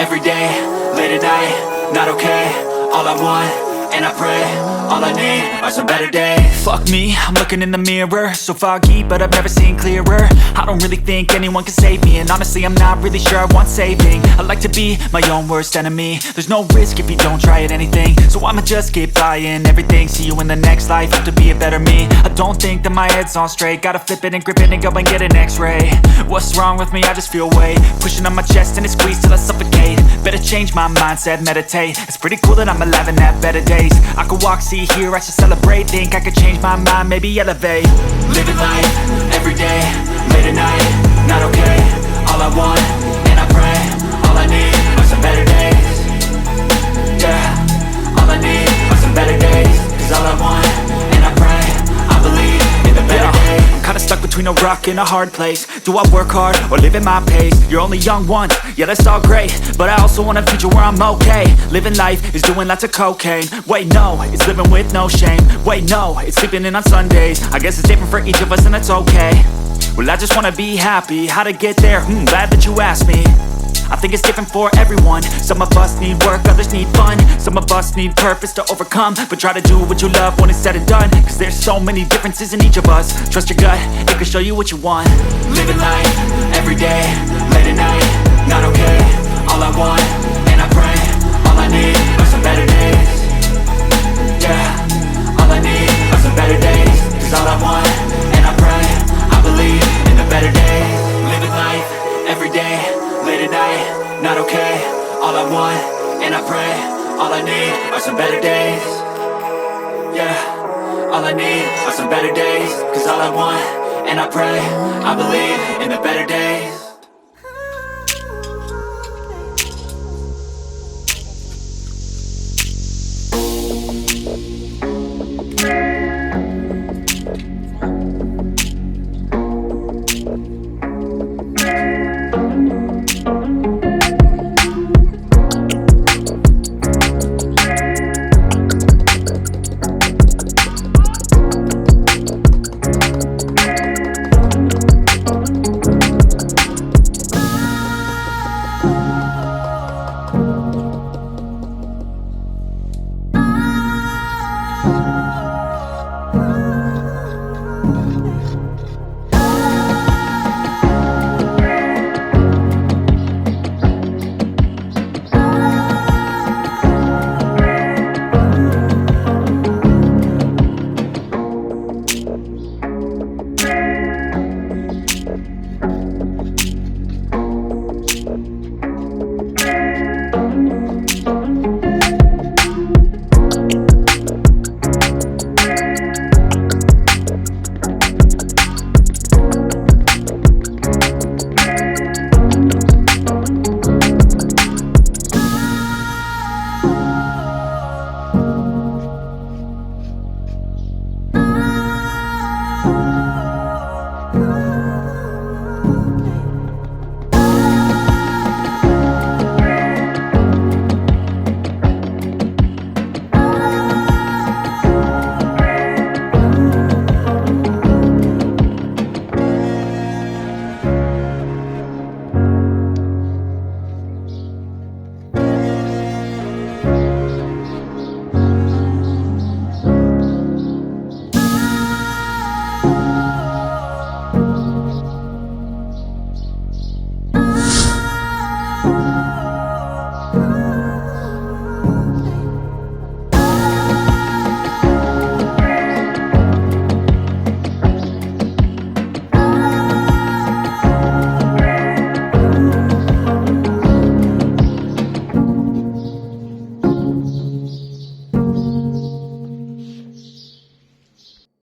every day, late at night, not okay. All I want, and I pray, all I need are some better days. Fuck me, I'm looking in the mirror, so foggy, but I've never seen clearer. I don't really think anyone can save me, and honestly I'm not really sure I want saving. I like to be my own worst enemy. There's no risk if you don't try at anything, so I'ma just keep buying everything. See you in the next life, have to be a better me. I don't think that my head's on straight, gotta flip it and grip it and go and get an x-ray. What's wrong with me? I just feel weight pushing on my chest and it squeezes till I suffocate. Better change my mindset, meditate. It's pretty cool that I'm alive and have better days. I could walk, see, hear, I should celebrate. Think I could change my mind, maybe elevate. Living life, every day, late at night, not okay. All I want, and I pray, all I need are some better days. Yeah, all I need are some better days. Cause all I want, and I pray, I believe in the better days. I'm kinda stuck between a rock and a hard place. Do I work hard or live at my pace? You're only young once, yeah that's all great, but I also want a future where I'm okay. Living life is doing lots of cocaine. Wait no, it's living with no shame. Wait no, it's sleeping in on Sundays. I guess it's different for each of us and that's okay. Well I just wanna be happy. How to get there? Glad that you asked me. I think it's different for everyone. Some of us need work, others need fun. Some of us need purpose to overcome. But try to do what you love when it's said and done. Cause there's so many differences in each of us. Trust your gut, it can show you what you want. Living life, every day, late at night, not okay. All I want, and I pray, all I need are some better days. Yeah, all I need are some better days. Cause all I want, and I pray, I believe in the better days. Living life, every day, late at night, not okay. All I want, and I pray, all I need are some better days. Yeah, all I need are some better days. Cause all I want, and I pray, I believe in the better days.